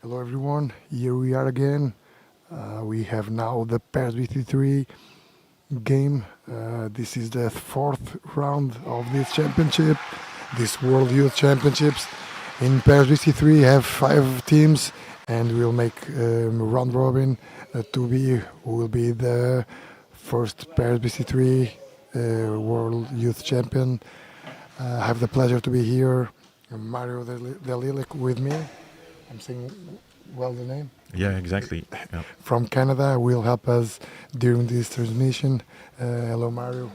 Hello everyone, here we are again. We have now the Pairs BC3 game. This is the fourth round of this championship, this World Youth Championships. In Pairs BC3 have 5 teams and we'll make round robin to be who will be the first Pairs BC3 World Youth Champion. I have the pleasure to be here. Mario Delilic with me. I'm saying well the name. Yeah, exactly. Yeah. From Canada will help us during this transmission. Hello, Mario.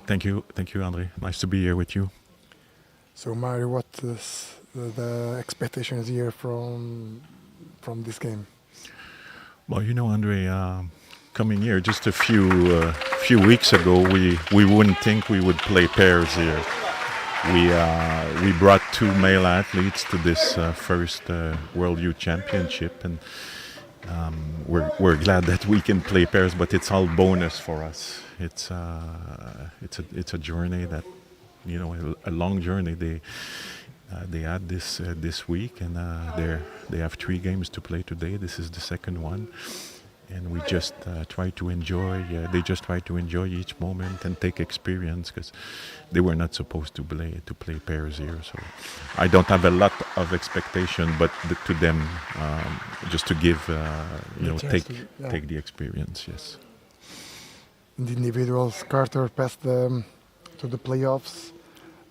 Thank you, Andre. Nice to be here with you. So, Mario, what is the expectations here from this game? Well, Andre, coming here just a few weeks ago, we wouldn't think we would play pairs here. We brought 2 male athletes to this first World Youth Championship, and we're glad that we can play pairs. But it's all bonus for us. It's a journey that a long journey. They had this week, and they have 3 games to play today. This is the second one. And we just try to enjoy. They just try to enjoy each moment and take experience, because they were not supposed to play pairs here. So I don't have a lot of expectation, but to them, just to give, take the experience. Yes. In the individuals, Carter passed to the playoffs.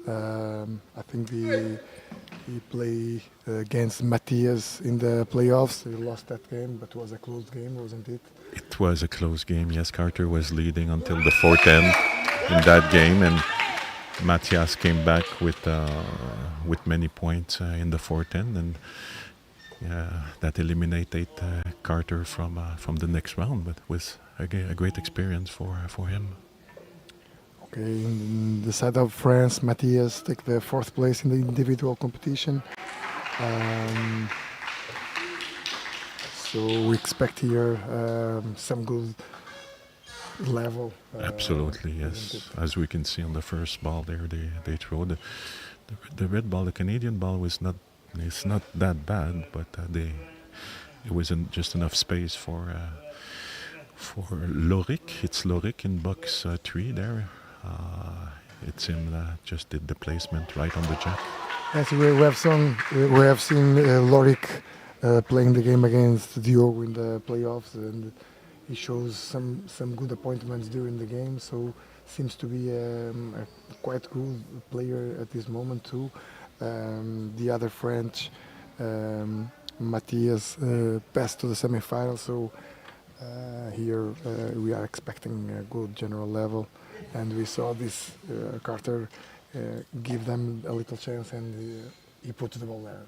I think he played against Matthias in the playoffs. He lost that game, but it was a close game, wasn't it? It was a close game, yes. Carter was leading until the fourth end in that game, and Matthias came back with many points in the fourth end, and that eliminated Carter from the next round. But it was a great experience for him. Okay, in the side of France, Matthias took the 4th place in the individual competition. So we expect here some good level. Absolutely, yes. As we can see on the first ball there, they throw the red ball. The Canadian ball it's not that bad, but it wasn't just enough space for Loric. It's Loric in box 3 there. It's him that just did the placement right on the jack. Yes, we have seen Loric playing the game against Diogo in the playoffs, and he shows some good appointments during the game. So seems to be a quite good player at this moment too. The other French, Matthias, passed to the semi-final. So here we are expecting a good general level. And we saw this Carter give them a little chance, and he put the ball there.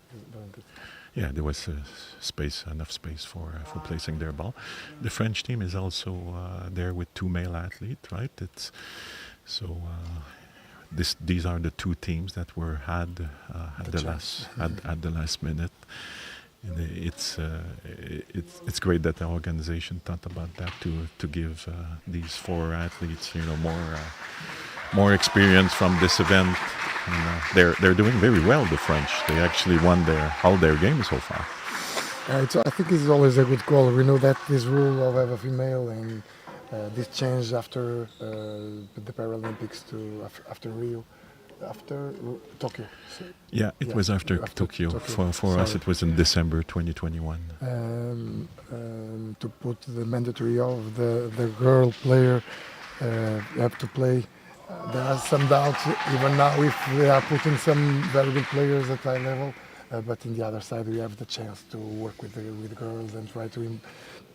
Yeah, there was enough space for placing their ball. The French team is also there with 2 male athletes, right? These are the 2 teams that were had at the last minute. And it's great that the organization thought about that to give these 4 athletes more experience from this event. And, they're doing very well. The French, they actually won all their games so far. I think it's always a good call. We know that this rule of have a female, and this changed after the Paralympics after Rio. After Tokyo. Yeah, it was after Tokyo. For us, it was in December 2021. To put the mandatory of the girl player have to play. There are some doubts even now if they are putting some very good players at high level. But in the other side, we have the chance to work with the girls and try to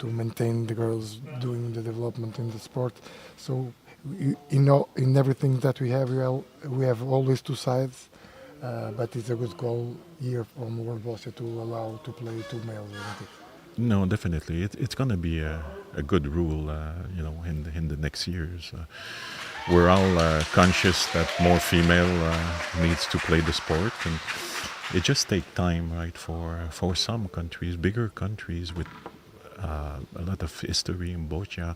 maintain the girls doing the development in the sport. So. In everything that we have always 2 sides, but it's a good goal here from World Boccia to allow to play 2 males. No, definitely, it's going to be a good rule, in the next years. We're all conscious that more female needs to play the sport, and it just takes time, right? For some countries, bigger countries with a lot of history in Boccia.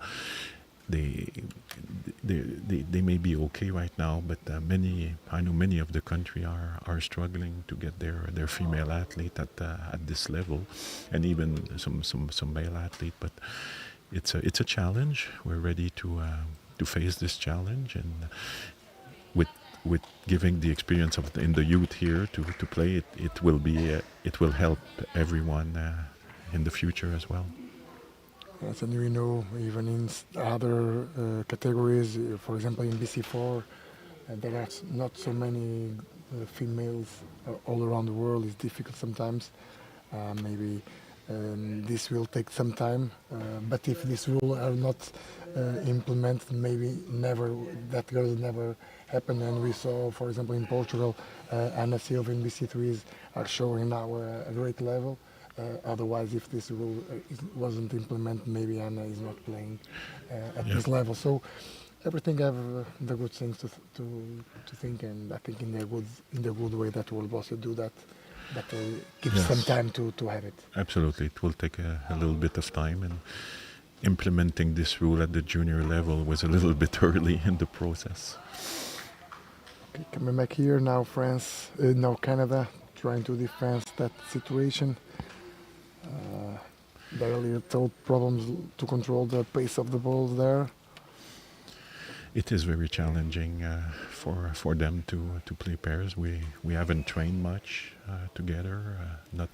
they they may be okay right now, but I know many of the country are struggling to get their female athlete at this level, and even some male athlete. But it's a challenge. We're ready to face this challenge, and with giving the experience of in the youth here to play it will be it will help everyone in the future as well. Yes, and we know even in other categories, for example in BC4, there are not so many females all around the world. It's difficult sometimes. Maybe this will take some time, but if this rule are not implemented, maybe never that will never happen. And we saw, for example, in Portugal, Ana Silva in BC3s are showing now a great level. Otherwise, if this rule wasn't implemented, maybe Anna is not playing at this level. So everything have the good things to think, and I think in the good way that will also do that. But give some time to have it. Absolutely, it will take a little bit of time, and implementing this rule at the junior level was a little bit early in the process. Okay, coming back here now, France, now Canada, trying to defend that situation. There are little problems to control the pace of the balls there. It is very challenging for them to play pairs. We haven't trained much together, not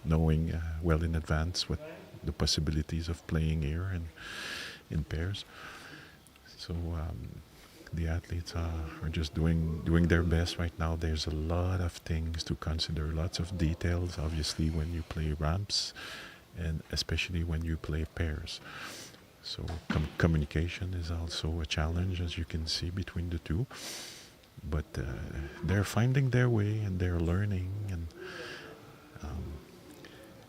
knowing well in advance what the possibilities of playing here and in pairs. So the athletes are just doing their best right now. There's a lot of things to consider, lots of details, obviously, when you play ramps, and especially when you play pairs. So communication is also a challenge, as you can see, between the two. But they're finding their way and they're learning.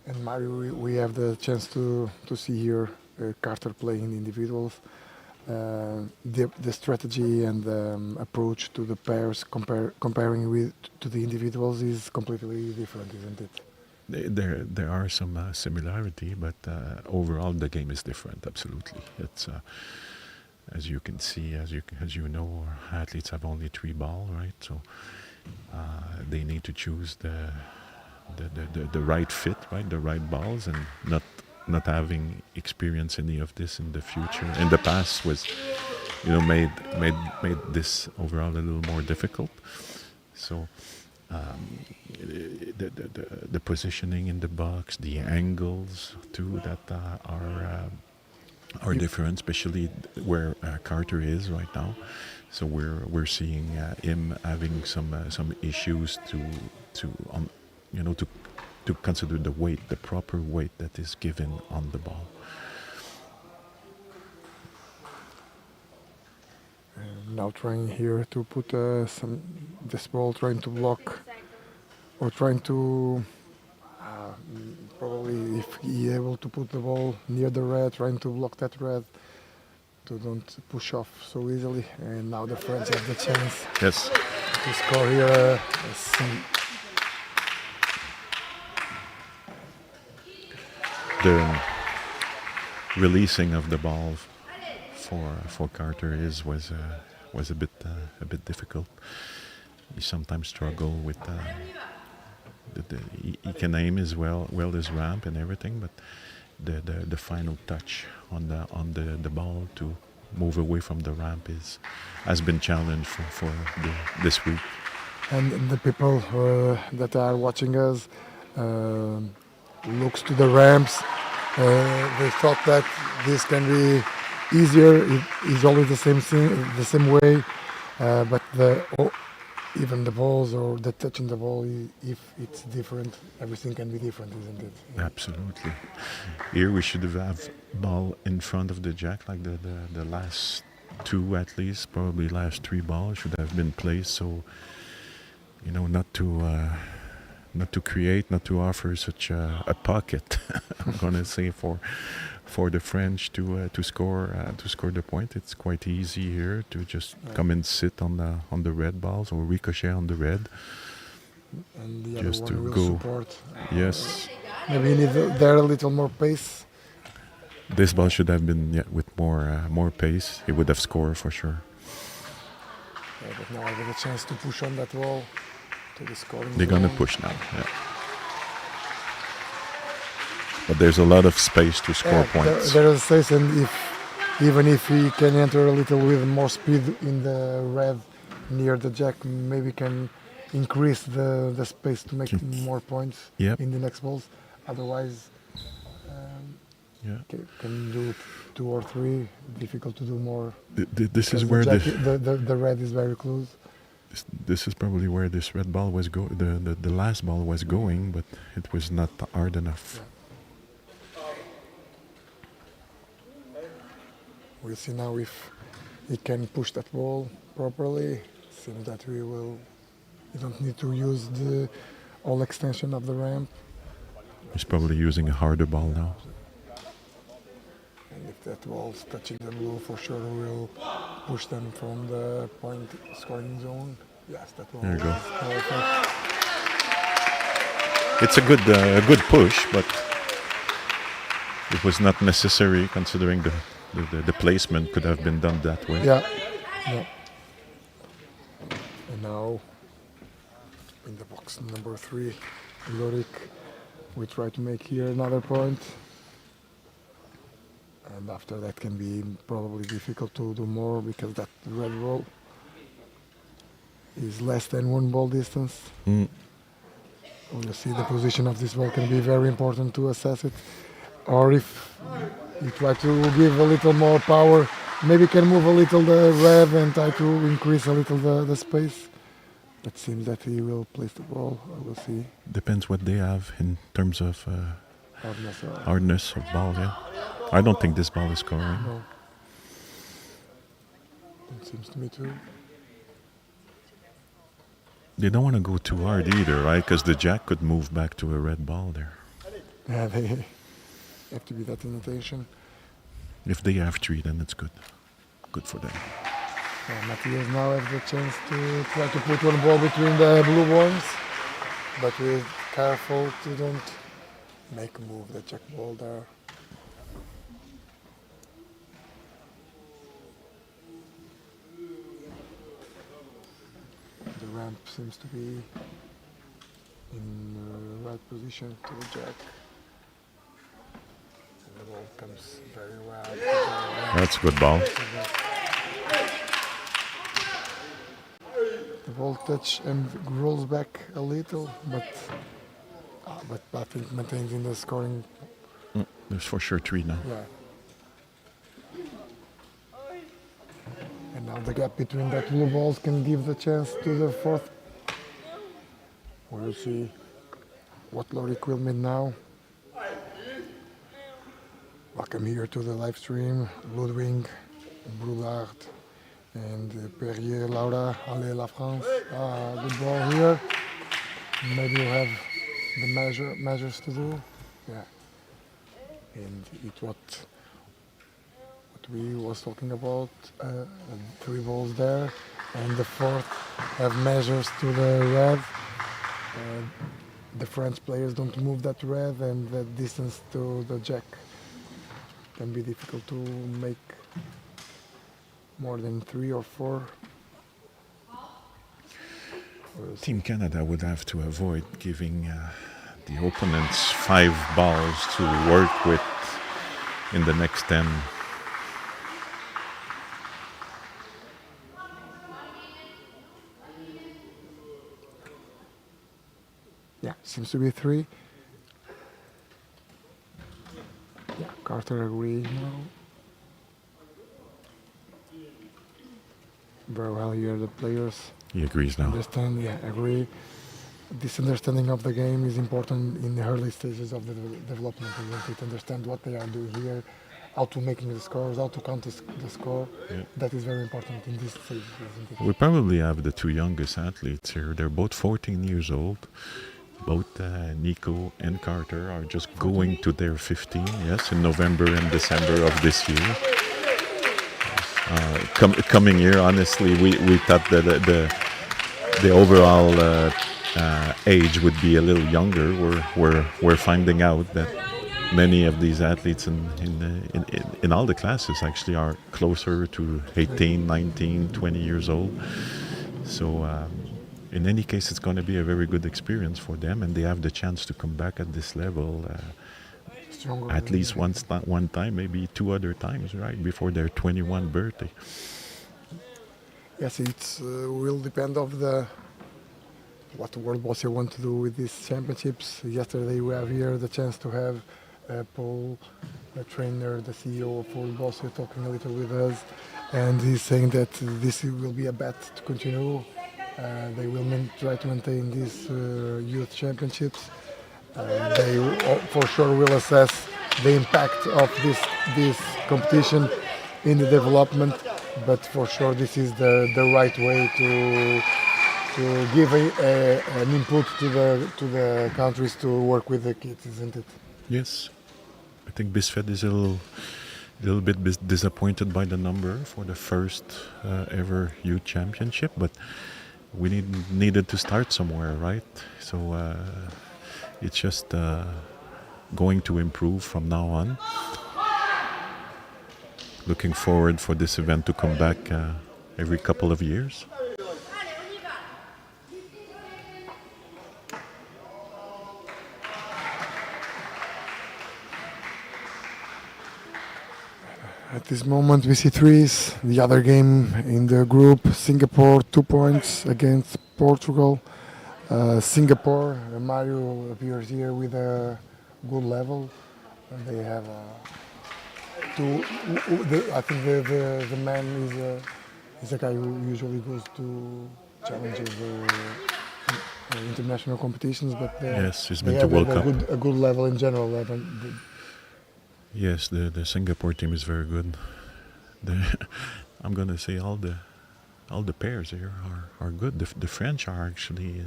And Mario, we have the chance to see here Carter playing individuals. The strategy and the approach to the pairs comparing with to the individuals is completely different, isn't it? There are some similarity, but overall the game is different. Absolutely, it's as you can see, as you know, our athletes have only 3 balls, right? So they need to choose the right fit, right, the right balls, and not having experienced any of this in the future. In the past was, made this overall a little more difficult. So. The positioning in the box, the angles too, that are different, especially where Carter is right now. So we're seeing him having some issues to consider the weight, the proper weight that is given on the ball. Now trying here to put this ball, trying to block or trying to probably, if he able to put the ball near the red, trying to block that red to don't push off so easily. And now the French have the chance to score here. The releasing of the ball for Carter was a bit difficult. He sometimes struggle with he can aim as well as ramp and everything, but the final touch on the ball to move away from the ramp has been challenged for this week. And the people that are watching us looks to the ramps. They thought that this can be easier. It is always the same thing, the same way, but even the balls or the touching the ball, if it's different, everything can be different, isn't it? Yeah. Absolutely. Here we should have ball in front of the jack, like the last 2 at least, probably last 3 balls should have been placed. So not to create, not to offer such a pocket. I'm gonna say for the French to score the point. It's quite easy here to just come and sit on the red balls or ricochet on the red. And the just other one to will go. support. Yes. Maybe you need there a little more pace. This ball should have been with more pace, he would have scored for sure. Yeah, but now I get a chance to push on that wall to the scoring They're gonna zone. push now. Yeah. But there's a lot of space to score points. There is space, and even if he can enter a little with more speed in the red near the jack, maybe can increase the space to make more points Yep. in the next balls. Otherwise, Yeah. can do 2 or 3. Difficult to do more. This is because where the red is very close. this is probably where this red ball was the last ball was going, but it was not hard enough. We'll see now if he can push that ball properly. Seems that we don't need to use the all extension of the ramp. He's probably using a harder ball now. And if that ball's touching the blue, for sure we'll push them from the point scoring zone. Yes, that ball There you go. is perfect. It's a good push, but it was not necessary considering the placement could have been done that way. Yeah. And now in the box number 3, Lorik, we try to make here another point. And after that can be probably difficult to do more because that red ball is less than 1 ball distance. We'll see the position of this ball can be very important to assess it. Or if you try to give a little more power, maybe can move a little the red and try to increase a little the space. It seems that he will place the ball. We'll see. Depends what they have in terms of Hardness, hardness of ball. Yeah, I don't think this ball is scoring. No. It seems to me too. They don't want to go too hard either, right? Because the jack could move back to a red ball there. Yeah, they have to be that inattention. If they have 3, then it's good. Good for them. Matthias now has the chance to try to put 1 ball between the blue ones, but we're careful to don't make a move the check ball there. The ramp seems to be in the right position to the jack. And the ball comes very well to the ramp. That's a good ball. The ball touch and rolls back a little, but I think maintains in the scoring. There's for sure 3 now. Yeah. And now the gap between the blue balls can give the chance to the 4th. We'll see what Lorik will make now. Welcome here to the live stream, Ludwig, Broulard, and Perrier, Laura, Allez la France. Good ball here. Maybe we'll have the measures to do. Yeah. And it's what we was talking about. 3 balls there, and the 4th have measures to the red. The French players don't move that red, and the distance to the jack can be difficult to make more than 3 or 4. Team Canada would have to avoid giving the opponents 5 balls to work with in the next 10. Yeah, seems to be 3. Yeah, Carter agree now. Very well here, the players He agrees now. understand, agree. This understanding of the game is important in the early stages of the development. They need to understand what they are doing here, how to making the scores, how to count the score. Yeah. That is very important in this stage, isn't it? We probably have the 2 youngest athletes here. They're both 14 years old. Both Nico and Carter are just going to their 15, yes, in November and December of this year. Coming year, honestly, we thought that the overall age would be a little younger. We're finding out that many of these athletes in all the classes actually are closer to 18, 19, 20 years old. So in any case, it's going to be a very good experience for them, and they have the chance to come back at this level Stronger at than least one time, maybe two other times, right, before their 21 birthday. Yes, it will depend of what World Boccia want to do with these championships. Yesterday we have here the chance to have Paul, the trainer, the CEO of World Boccia, talking a little with us, and he's saying that this will be a bet to continue. They will try to maintain these youth championships. They for sure will assess the impact of this competition in the development, but for sure this is the right way to give an input to the countries to work with the kids, isn't it? Yes, I think BISFED is a little bit disappointed by the number for the first ever youth championship, but we needed to start somewhere, right? So it's just going to improve from now on. Looking forward for this event to come back every couple of years. At this moment, BC3 is the other game in the group. Singapore 2 points against Portugal. Singapore, Mario appears here with a good level. And they have I think the man is a guy who usually goes to challenges international competitions, but yes, he's they been to have World Cup. a good level in general. Yes, the Singapore team is very good. I'm gonna say all the pairs here are good. The French are actually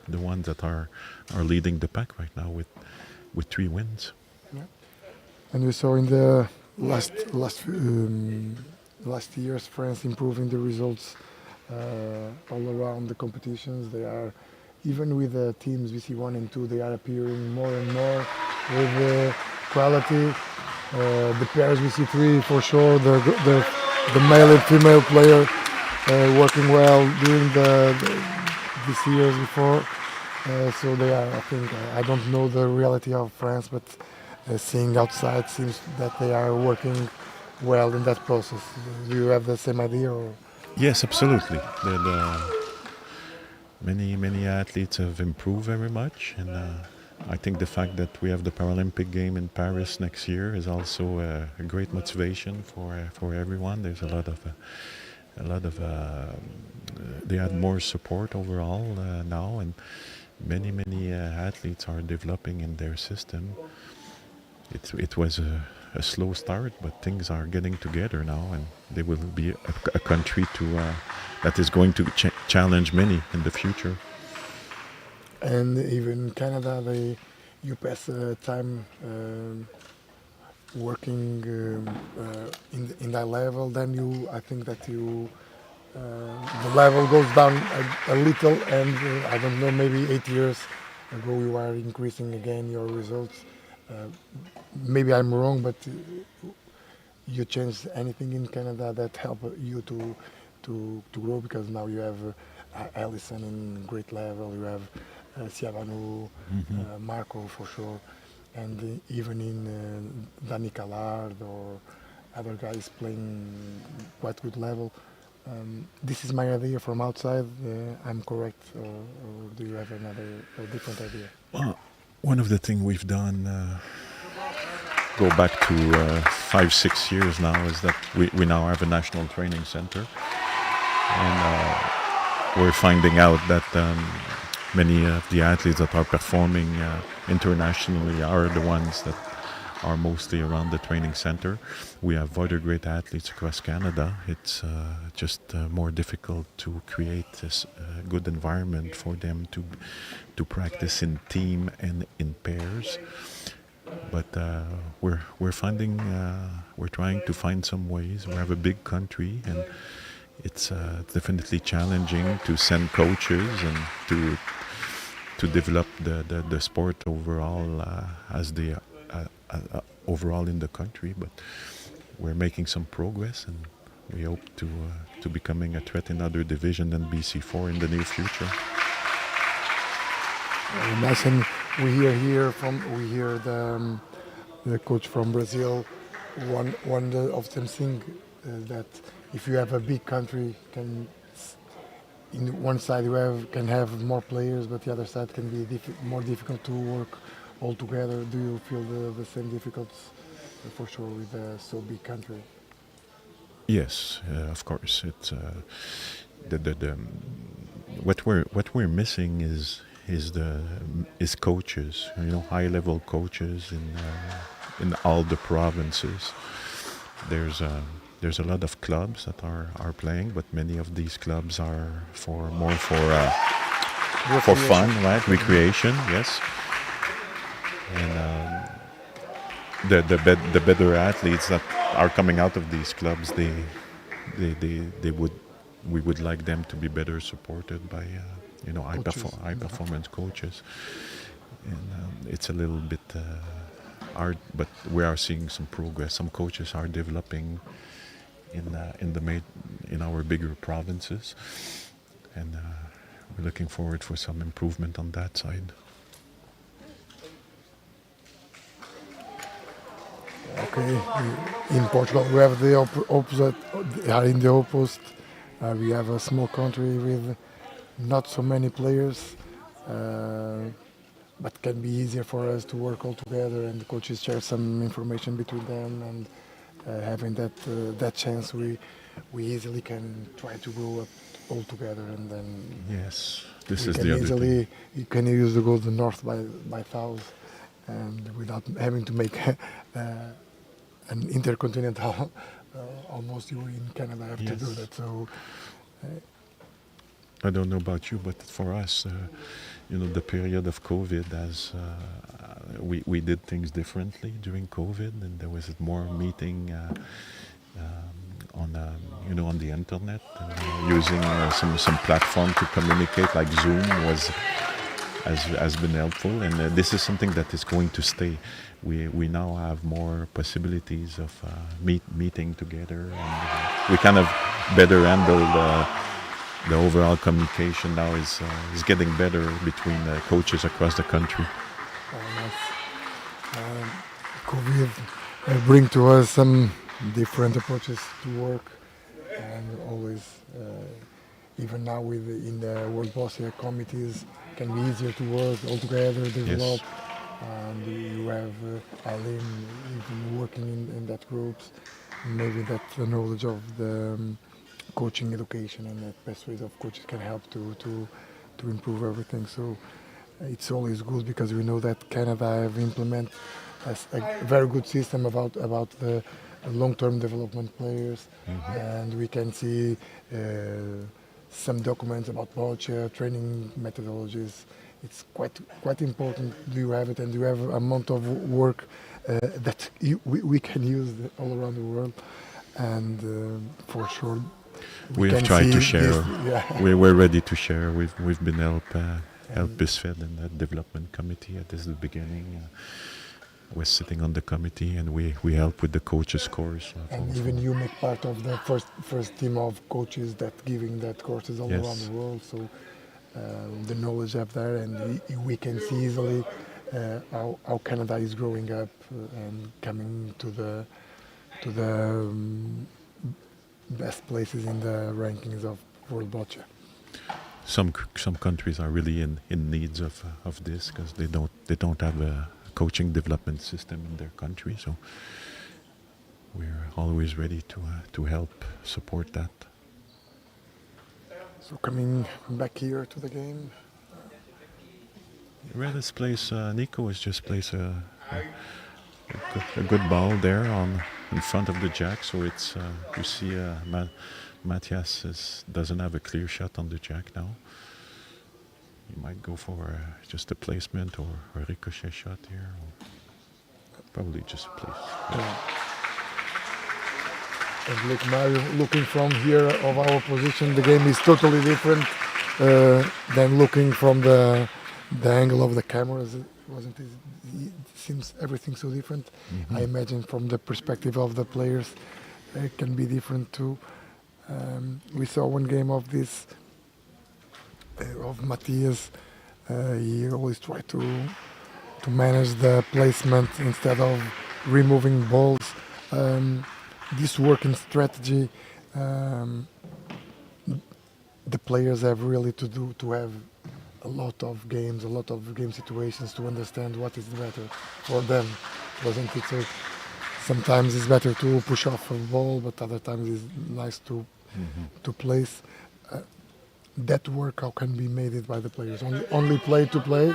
the ones that are leading the pack right now with 3 wins. Yeah. And we saw in the last years France improving the results all around the competitions. They are, even with the teams BC1 and 2, they are appearing more and more with quality. The pairs BC3 for sure, the male and female player working well during these years before. So they are, I think, I don't know the reality of France, but seeing outside seems that they are working well in that process. Do you have the same idea? Or? Yes, absolutely. Many athletes have improved very much, and I think the fact that we have the Paralympic game in Paris next year is also a great motivation for everyone. There's a lot of they had more support overall now, and many athletes are developing in their system. It was a slow start, but things are getting together now, and they will be a country that is going to challenge many in the future. And even Canada, you pass time working in that level, then I think that the level goes down a little, and I don't know, maybe 8 years ago you are increasing again your results. Maybe I'm wrong, but you changed anything in Canada that helped you to grow, because now you have Allison in great level, you have Siavanu, Marco for sure, and even in Danny Callard or other guys playing quite good level. This is my idea from outside. I'm correct, or do you have a different idea? Well, one of the things we've done, go back to 5-6 years now, is that we now have a national training center, and we're finding out that many of the athletes that are performing internationally are the ones that are mostly around the training center. We have other great athletes across Canada. It's just more difficult to create this good environment for them to practice in team and in pairs. But we're trying to find some ways. We have a big country, and it's definitely challenging to send coaches and to develop the sport overall as overall in the country, but we're making some progress, and we hope to becoming a threat in other division than BC4 in the near future. Nice, and we hear the coach from Brazil. One of them think that if you have a big country, in one side can have more players, but the other side can be more difficult to work all together. Do you feel the same difficulties for sure with a so big country? Yes, of course. It's what we're missing is coaches. High level coaches in all the provinces. There's a lot of clubs that are playing, but many of these clubs are more for fun, right? Recreation, yes. And the better athletes that are coming out of these clubs, we would like them to be better supported by high performance coaches. And it's a little bit hard, but we are seeing some progress. Some coaches are developing in our bigger provinces, and we're looking forward for some improvement on that side. Okay, in Portugal we have the opposite. In the opposite, we have a small country with not so many players, but can be easier for us to work all together, and the coaches share some information between them, and having that chance, we easily can try to grow up all together, and then yes, this is the other thing. You can easily go to the north by thousands, and without having to make an intercontinental. Almost you in Canada have to do that. So I don't know about you, but for us, the period of COVID, as we did things differently during COVID, and there was more meeting on the internet, and using some platform to communicate, like Zoom has been helpful, and this is something that is going to stay. We now have more possibilities of meeting together, and we kind of better handle the overall communication now is getting better between coaches across the country. Nice. COVID bring to us some different approaches to work, and always, even now in the World Boccia committees, can be easier to work all together, develop. Yes. And you have Aline even working in that groups, maybe that knowledge of the coaching education and the best ways of coaches can help to improve everything. So it's always good, because we know that Canada have implemented a very good system about the long-term development players, and we can see some documents about Boccia, training methodologies. It's quite important. Do you have it, and do you have a amount of work that we can use all around the world, and for sure we've tried to share. We're ready to share. We've been help BISFED in the development committee at the beginning. We're sitting on the committee, and we help with the coaches course. And even you make part of the first team of coaches that giving that courses all around the world. So the knowledge up there, and we can see easily how Canada is growing up and coming to the best places in the rankings of World Boccia. Some countries are really in needs of this, because they don't have a coaching development system in their country. So we're always ready to help support that. So coming back here to the game. This place, Nico has just placed a good ball there in front of the jack. So it's you see Matthias doesn't have a clear shot on the jack now. He might go for just a placement or a ricochet shot here. Or probably just a place. Yeah. And look, Mario, looking from here of our position, the game is totally different than looking from the angle of the cameras. It wasn't seems everything so different. I imagine from the perspective of the players, it can be different too. We saw one game of this of Matthias. He always tried to manage the placement instead of removing balls. This working strategy, the players have really to have a lot of game situations to understand what is better for them, wasn't it? So sometimes it's better to push off a ball, but other times it's nice to place. That work how can be made it by the players? Only play to play,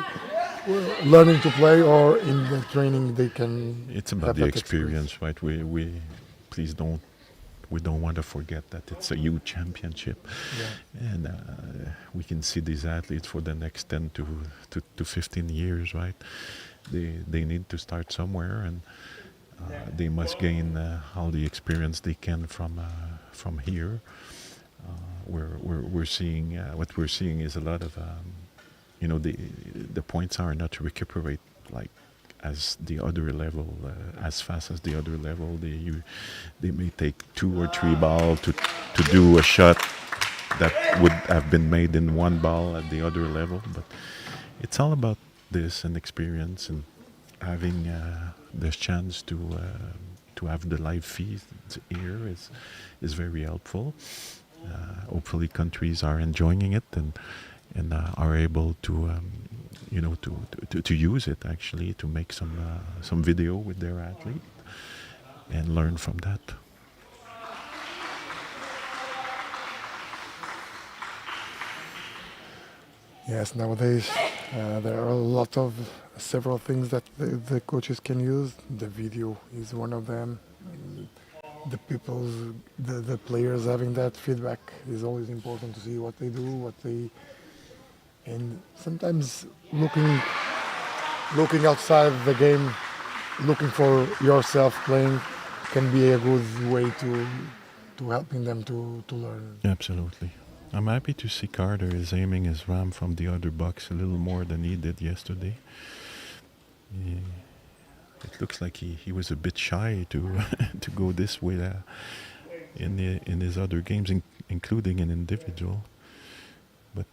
learning to play, or in the training they can. It's about the experience, right? We don't want to forget that it's a youth championship, and we can see these athletes for the next 10 to 15 years, right? They need to start somewhere, and they must gain all the experience they can from here. We're seeing what we're seeing is a lot of the points are not to recuperate like as the other level, as fast as the other level. They may take 2 or 3 balls to do a shot that would have been made in 1 ball at the other level. But it's all about this and experience and having the chance to have the live feed here is very helpful. Hopefully, countries are enjoying it and are able to to use it actually to make some video with their athlete and learn from that. Yes, nowadays there are a lot of several things that the coaches can use. The video is one of them. The players having that feedback is always important to see what they do, and sometimes looking outside the game, looking for yourself playing can be a good way to helping them to learn. Absolutely. I'm happy to see Carter is aiming his ram from the other box a little more than he did yesterday. It looks like he was a bit shy to to go this way in his other games, including an individual. But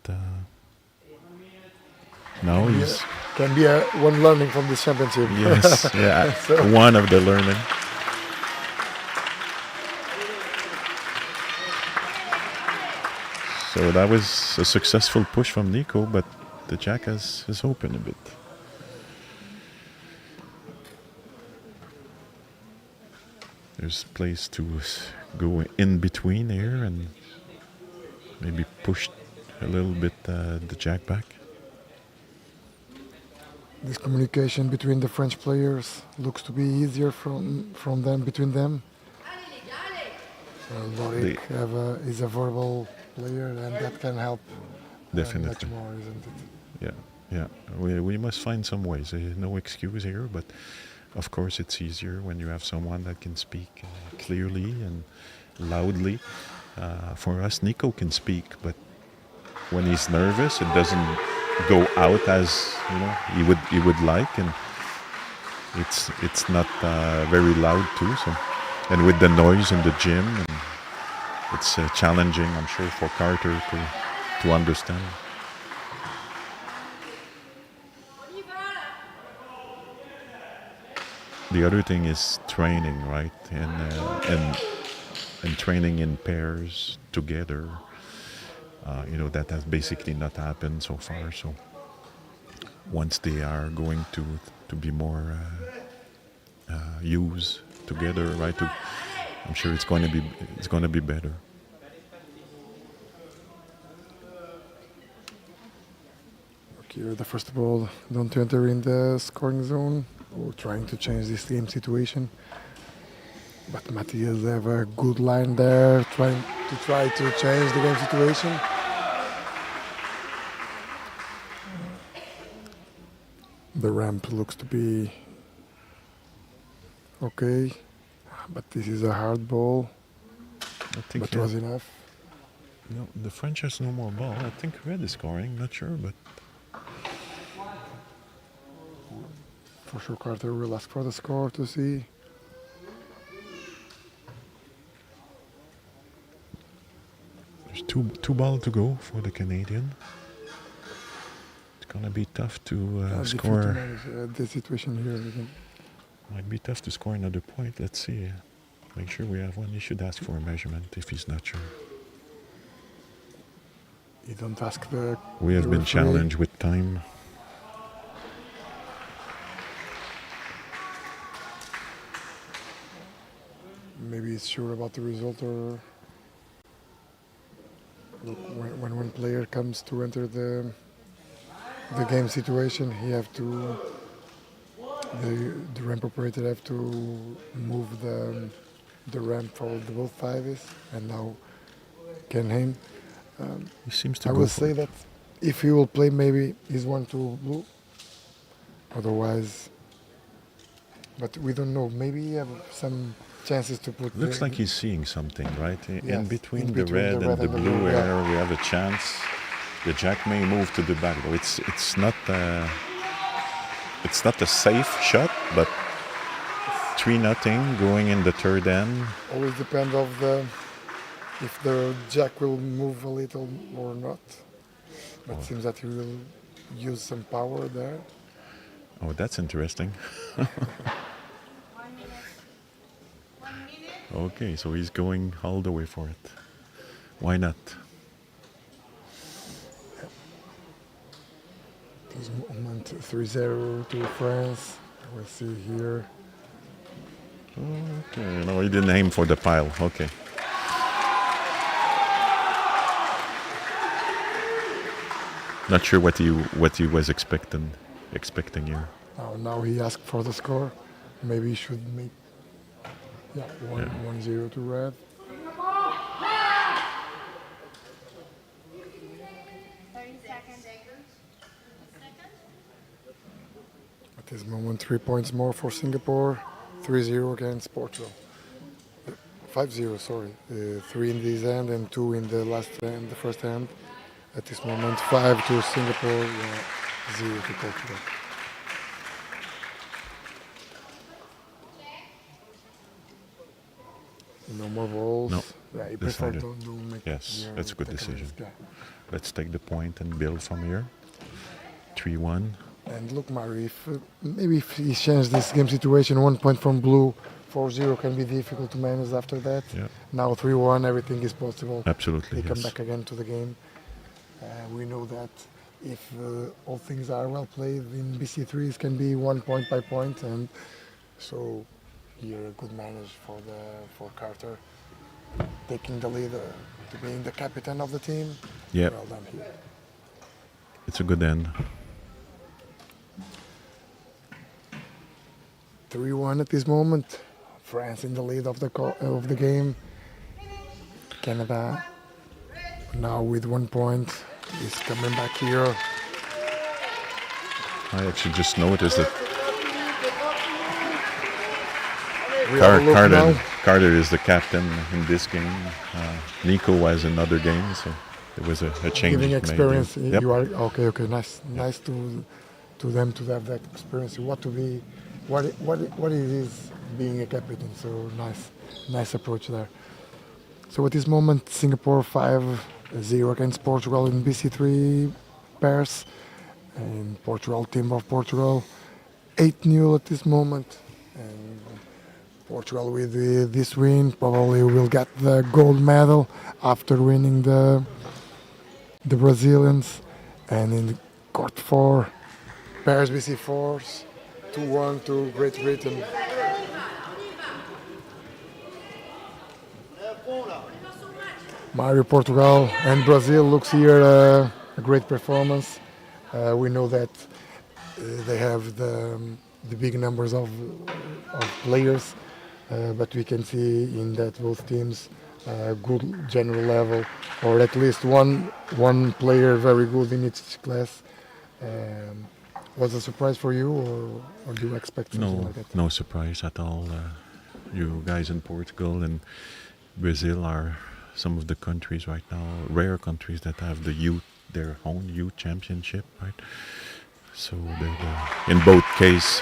now he's can be one learning from this championship. Yes, yeah, so. One of the learning. So that was a successful push from Nico, but the jack has opened a bit. There's place to go in between here and maybe push a little bit the jack back. This communication between the French players looks to be easier from them between them. Lorik is a verbal player, and that can help definitely much more, isn't it? Yeah. We must find some ways. No excuse here, but of course it's easier when you have someone that can speak clearly and loudly. For us, Nico can speak, but when he's nervous, it doesn't go out as he would like, and it's not very loud too. So, and with the noise in the gym, and it's challenging, I'm sure, for Carter to understand. The other thing is training, right? And training in pairs together. That has basically not happened so far. So once they are going to be more used together, right? I'm sure it's going to be better. Okay, the first ball, don't enter in the scoring zone. We're trying to change this game situation. But Matthias have a good line there, trying to change the game situation. The ramp looks to be okay, but this is a hard ball. I think but was enough. No, the French has no more ball. I think Red is scoring, not sure, but For sure, Carter will ask for the score to see. There's two balls to go for the Canadian. It's gonna be tough to score. To manage the situation here again. Might be tough to score another point. Let's see. Make sure we have one. He should ask for a measurement if he's not sure. You don't ask the. We have been referee. challenged with time. Maybe he's sure about the result, or look, when one player comes to enter the game situation, he have to the ramp operator have to move the ramp for the both fives, and now Ken Hain. He seems to I go will for say it. that if he will play, maybe he's one to blue. Otherwise, but we don't know. Maybe he have some chances to put. Looks like he's seeing something, right? Yes, In between the red and the blue yeah. area, we have a chance. The jack may move to the back. Though it's not a safe shot, but 3-0 going in the third end. Always depends of if the jack will move a little or not. But it seems that he will use some power there. Oh, that's interesting. Okay, so he's going all the way for it. Why not? This moment 3-0 to France. We'll see here. Okay, no, he didn't aim for the pile. Okay. Not sure what he was expecting here. Now he asked for the score. Maybe he should make 1-0 to red. At this moment, 3 points more for Singapore. 3-0 against Portugal. 5-0, sorry. 3 in this end and 2 in the last end, the first end. At this moment, 5 to Singapore, 0 to Portugal. No more balls. No, Yeah, you decided. prefer to make Yes, that's a good take decision. risk, yeah. Let's take the point and build from here. 3-1. And look, Mario, maybe if he changed this game situation, 1 point from blue, 4-0 can be difficult to manage after that. Yeah. Now 3-1, everything is possible. Absolutely. They come Yes. back again to the game. We know that if all things are well played in BC3, it can be 1 point by point, and so here a good manage for Carter, taking the lead to being the captain of the team. Yeah, Well done here. it's a good end. 3-1 at this moment. France in the lead of the game. Canada now with 1 point is coming back here. I actually just noticed that We all look now. Carter is the captain in this game. Nico was in other games, so it was a change. Giving made. experience. Yep. You are okay. Nice to them to have that experience. What it is being a captain. So nice approach there. So at this moment, Singapore 5-0 against Portugal in BC3 pairs, and Portugal, team of Portugal, 8-0 at this moment. And Portugal with this win probably will get the gold medal after winning the Brazilians. And in court 4, pairs BC4s, 2-1 to Great Britain. Mario, Portugal and Brazil looks here a great performance. We know that they have the big numbers of players, but we can see in that both teams good general level, or at least one player very good in each class. Was a surprise for you, or do you expect something like that? No surprise at all. You guys in Portugal and Brazil are some of the countries right now, rare countries that have their own youth championship, right? So in both case,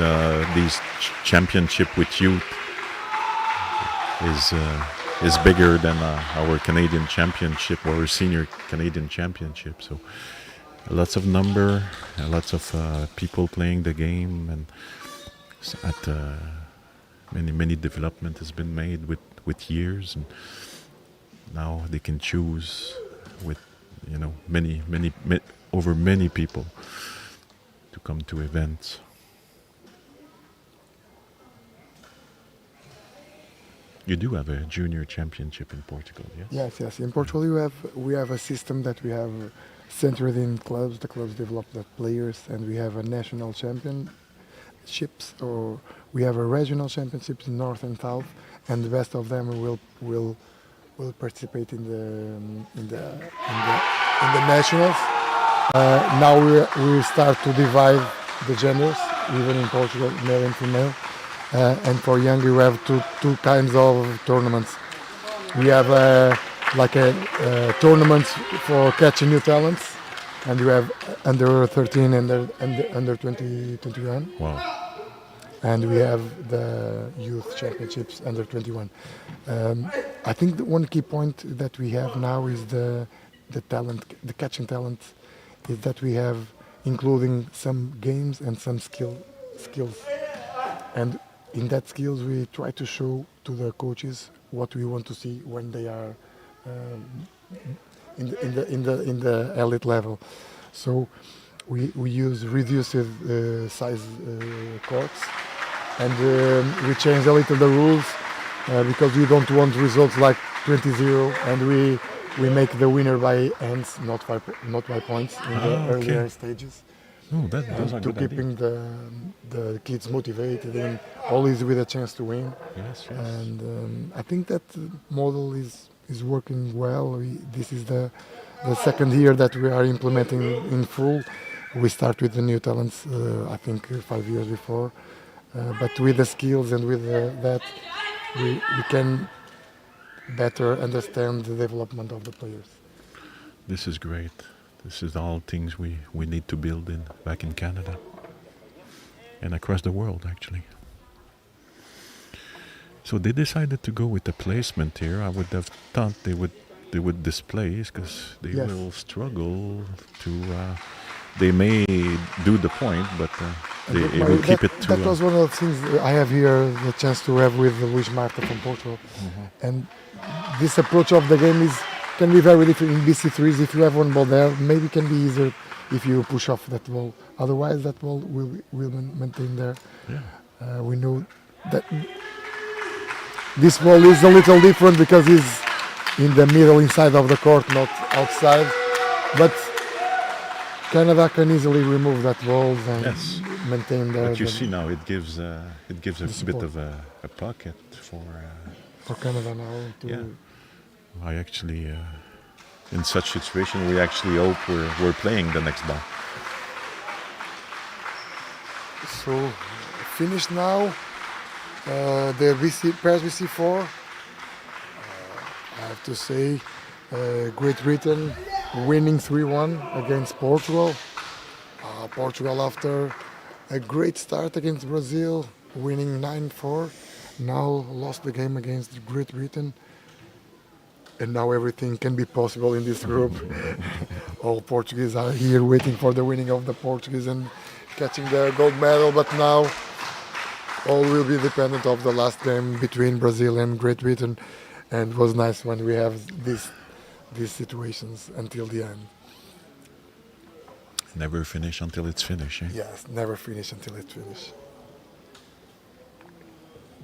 these championship with youth is bigger than our Canadian championship or senior Canadian championship. So lots of number, lots of people playing the game, and many development has been made with years, and now they can choose with many people to come to events. You do have a junior championship in Portugal, yes? Yes. In Portugal, we have a system that we have centered in clubs. The clubs develop the players, and we have a national championships, or we have a regional championships in north and south, and the best of them will participate in the nationals. Now we start to divide the genders, even in Portugal, male and female. And for young, we have two kinds of tournaments. We have tournaments for catching new talents, and you have under 13 and under 20, 21. Wow. And we have the youth championships under 21. I think the one key point that we have now is the talent, the catching talent, is that we have including some games and some skills. And in that skills, we try to show to the coaches what we want to see when they are in the elite level. So we use reduced size courts, and we change a little the rules because we don't want results like 20-0, and we make the winner by hands, not by points in the earlier stages. Oh, those are to good keeping the kids motivated and always with a chance to win. Yes. And I think that model is working well. This is the second year that we are implementing in full. We start with the new talents, I think 5 years before, but with the skills and with that we can better understand the development of the players. This is great. This is all things we need to build back in Canada and across the world, actually. So they decided to go with the placement here. I would have thought they would displace, because they will struggle to. They may do the point, but they will keep it to. That was one of the things I have here, the chance to have with Luis Marta from Portugal, and this approach of the game can be very different in BC3s. If you have one ball there, maybe it can be easier if you push off that ball. Otherwise, that ball will maintain there. Yeah. We know that this ball is a little different because it's in the middle, inside of the court, not outside. But Canada can easily remove that ball and maintain there. But you see now, it gives a bit of a pocket for Canada now. I actually, in such situation, we actually hope we're playing the next ball. So, finished now. The Paris BC4. I have to say, Great Britain winning 3-1 against Portugal. Portugal, after a great start against Brazil, winning 9-4, now lost the game against Great Britain. And now everything can be possible in this group. All Portuguese are here waiting for the winning of the Portuguese and catching the gold medal, but now all will be dependent of the last game between Brazil and Great Britain. And it was nice when we have these situations until the end. Never finish until it's finished. Eh? Yes, never finish until it's finished.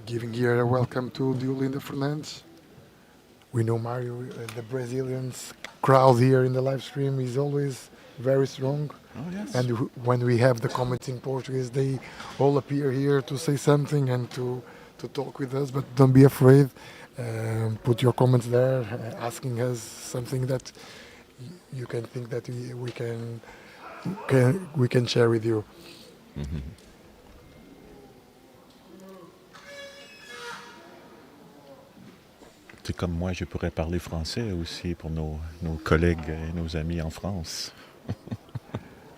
Giving here a welcome to Diolinda Fernandes. We know Mario, the Brazilian crowd here in the live stream is always very strong. Oh, yes. And when we have the comments in Portuguese, they all appear here to say something and to talk with us. But don't be afraid. Put your comments there, asking us something that you can think that we can share with you. Mm-hmm. C'est comme moi, je pourrais parler français aussi pour nos collègues et nos amis en France.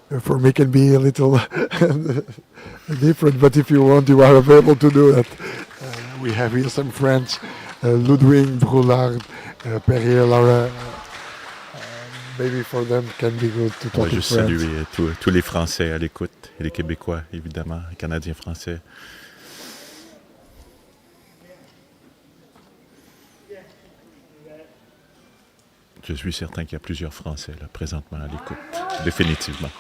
For me, can be a little different, but if you want, you are available to do that. We have here some French, Ludwig, Broulard, Perrier, Laura. Maybe for them can be good to On talk va in juste French. saluer tous les Français à l'écoute et les Québécois, évidemment, les Canadiens français. Je suis certain qu'il y a plusieurs Français là, présentement à l'écoute, définitivement.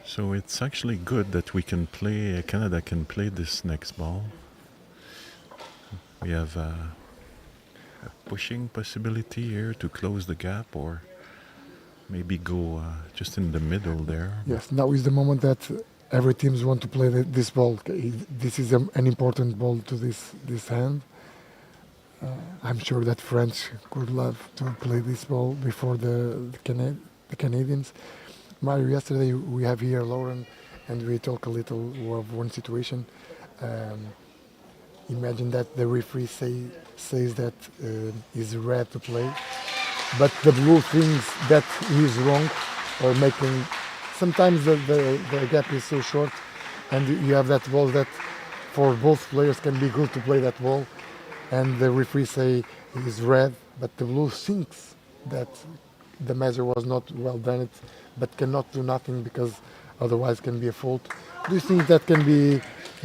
So it's actually good that we can play, Canada can play this next ball. We have a pushing possibility here to close the gap or maybe go just in the middle there. Yes, now is the moment that every teams want to play this ball. This is an important ball to this hand. I'm sure that French could love to play this ball before the Canadians. Mario, yesterday we have here Lauren, and we talk a little of one situation. Imagine that the referee says that is red to play, but the blue thinks that he is wrong, or making. Sometimes the gap is so short, and you have that ball that for both players can be good to play that ball, and the referee say it is red, but the blue thinks that the measure was not well done, but cannot do nothing because otherwise can be a fault. Do you think that can be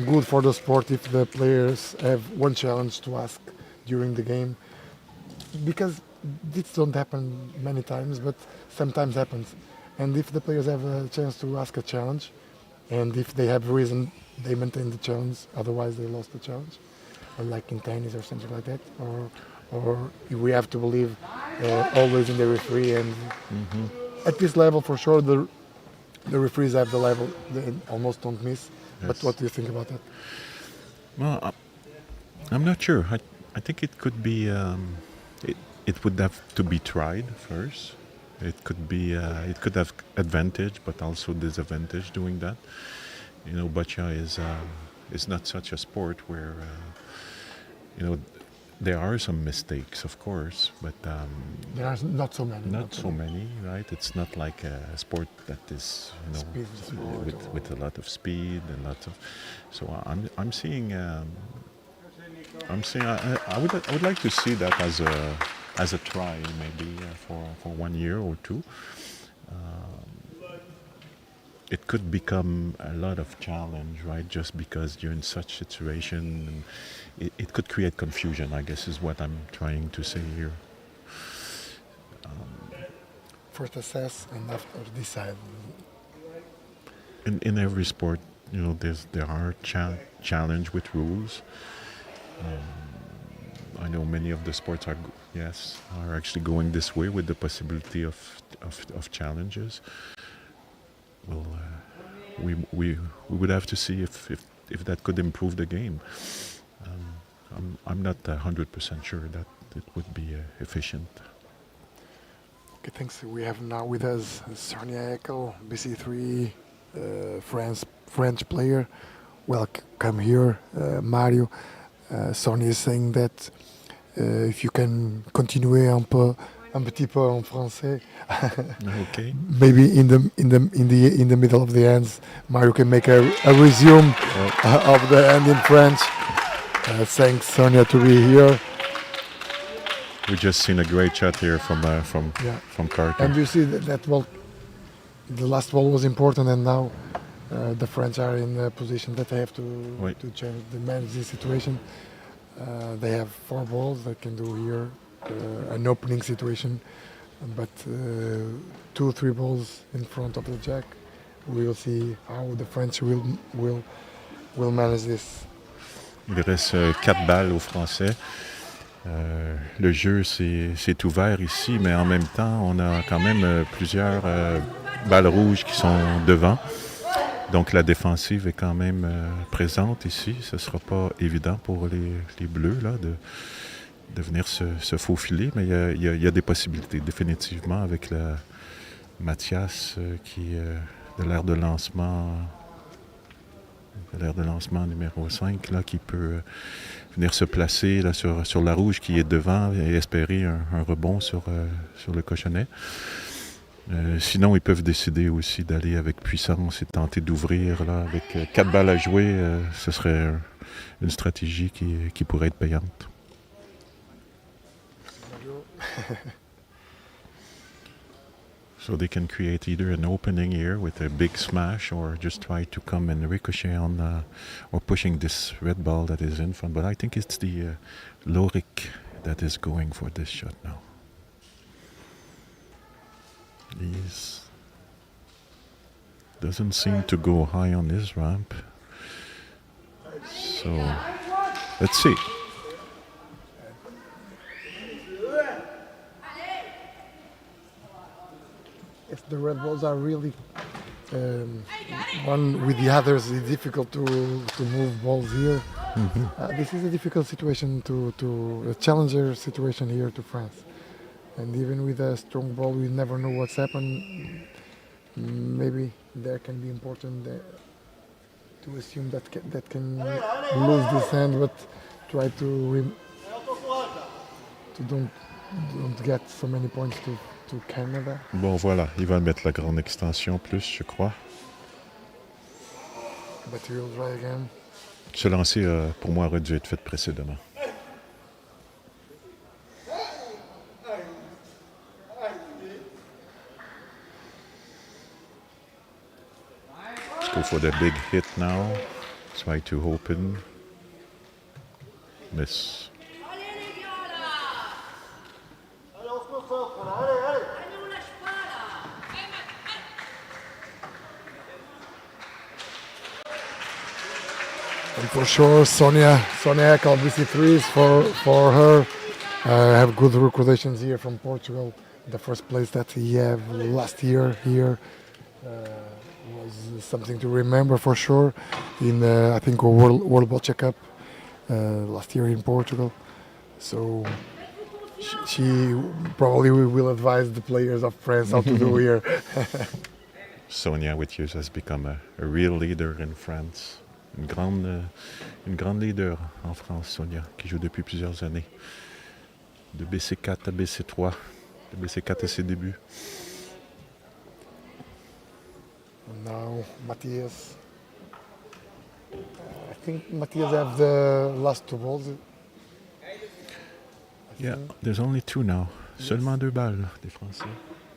good for the sport if the players have one challenge to ask during the game? Because this don't happen many times, but sometimes happens. And if the players have a chance to ask a challenge, and if they have reason, they maintain the challenge. Otherwise, they lost the challenge, like in tennis or something like that. Or we have to believe always in the referee. And at this level, for sure, the referees have the level. They almost don't miss. Yes. But what do you think about that? Well, I'm not sure. I think it could be. It would have to be tried first. It could be. It could have advantage, but also disadvantage doing that. You know, Boccia is not such a sport where you know there are some mistakes, of course, but There are not so many. not so many, right? It's not like a sport that is Speed sport with a lot of speed and lots of. So I'm seeing. I would like to see that as a try maybe for 1 year or two. It could become a lot of challenge, right? Just because you're in such situation, it could create confusion, I guess, is what I'm trying to say here. First assess and after decide. In every sport, you know, there are challenge with rules. I know many of the sports are actually going this way with the possibility of challenges. Well, we would have to see if that could improve the game. I'm not 100% sure that it would be efficient. Okay, thanks. We have now with us Sonia Eckel, BC3, French player. Welcome here, Mario. Sonia is saying that if you can continuer un petit peu en français. Okay. Maybe in the middle of the ends, Mario can make a resume of the end in French. Thanks, Sonia, to be here. We just seen a great shot here from Carter. And you see that ball, the last ball was important, and now the French are in a position that they have to change, to manage this situation. They have 4 balls they can do here, an opening situation, but 2-3 balls in front of the jack. We will see how the French will manage this. Il reste 4 balles aux Français. Le jeu s'est ouvert ici, mais en même temps, on a quand même plusieurs balles rouges qui sont devant. Donc la défensive est quand même présente ici. Ce ne sera pas évident pour les Bleus là, de venir se faufiler, mais il y a des possibilités, définitivement, avec Mathias qui, de l'aire de lancement, L'air de lancement numéro 5 là, qui peut venir se placer là, sur la rouge qui est devant et espérer un rebond sur le cochonnet. Sinon, ils peuvent décider aussi d'aller avec puissance et tenter d'ouvrir là, avec 4 balles à jouer. Ce serait une stratégie qui pourrait être payante. So they can create either an opening here with a big smash or just try to come and ricochet on or pushing this red ball that is in front. But I think it's the Lorik that is going for this shot now. He doesn't seem to go high on this ramp. So let's see. If the red balls are really one with the others, it's difficult to move balls here. This is a difficult situation to a challenger situation here to France. And even with a strong ball, we never know what's happened. Maybe there can be important to assume that can lose this hand, but try to don't get so many points to Canada. Bon voilà, il va mettre la grande extension plus, je crois. But he'll try again. Ce lancer, pour moi, aurait dû être fait précédemment. Let's go for the big hit now. Try to open. Miss. And for sure, Sonia Ekal, BC3 for her. Have good recruitations here from Portugal. The first place that he had last year here was something to remember for sure. In I think a World Boccia Cup last year in Portugal. So she probably will advise the players of France how to do here. Sonia with you has become a real leader in France. Une grande leader en France, Sonia, qui joue depuis plusieurs années. De BC4 à BC3, de BC4 à ses débuts. Now Matthias. I think Matthias have the last 2 balls. Yeah, there's only 2 now. Yes. Seulement 2 balles des Français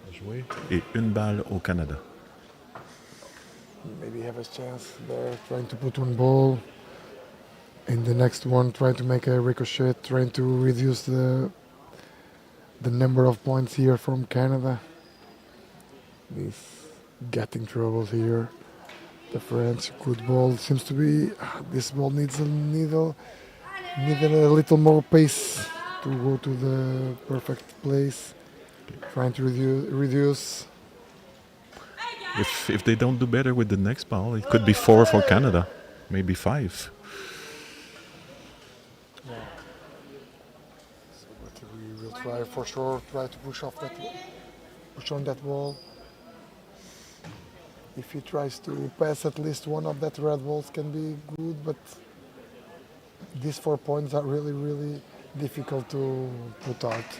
à jouer et 1 balle au Canada. Maybe have a chance there, trying to put 1 ball. In the next one, trying to make a ricochet, trying to reduce the number of points here from Canada. He's getting troubles here. The French good ball seems to be. This ball needs needed a little more pace to go to the perfect place. Trying to reduce. If they don't do better with the next ball, it could be 4 for Canada, maybe 5. Yeah. So, but we will try for sure. Try to push on that ball. If he tries to pass at least one of that red balls, can be good. But these 4 points are really, really difficult to put out.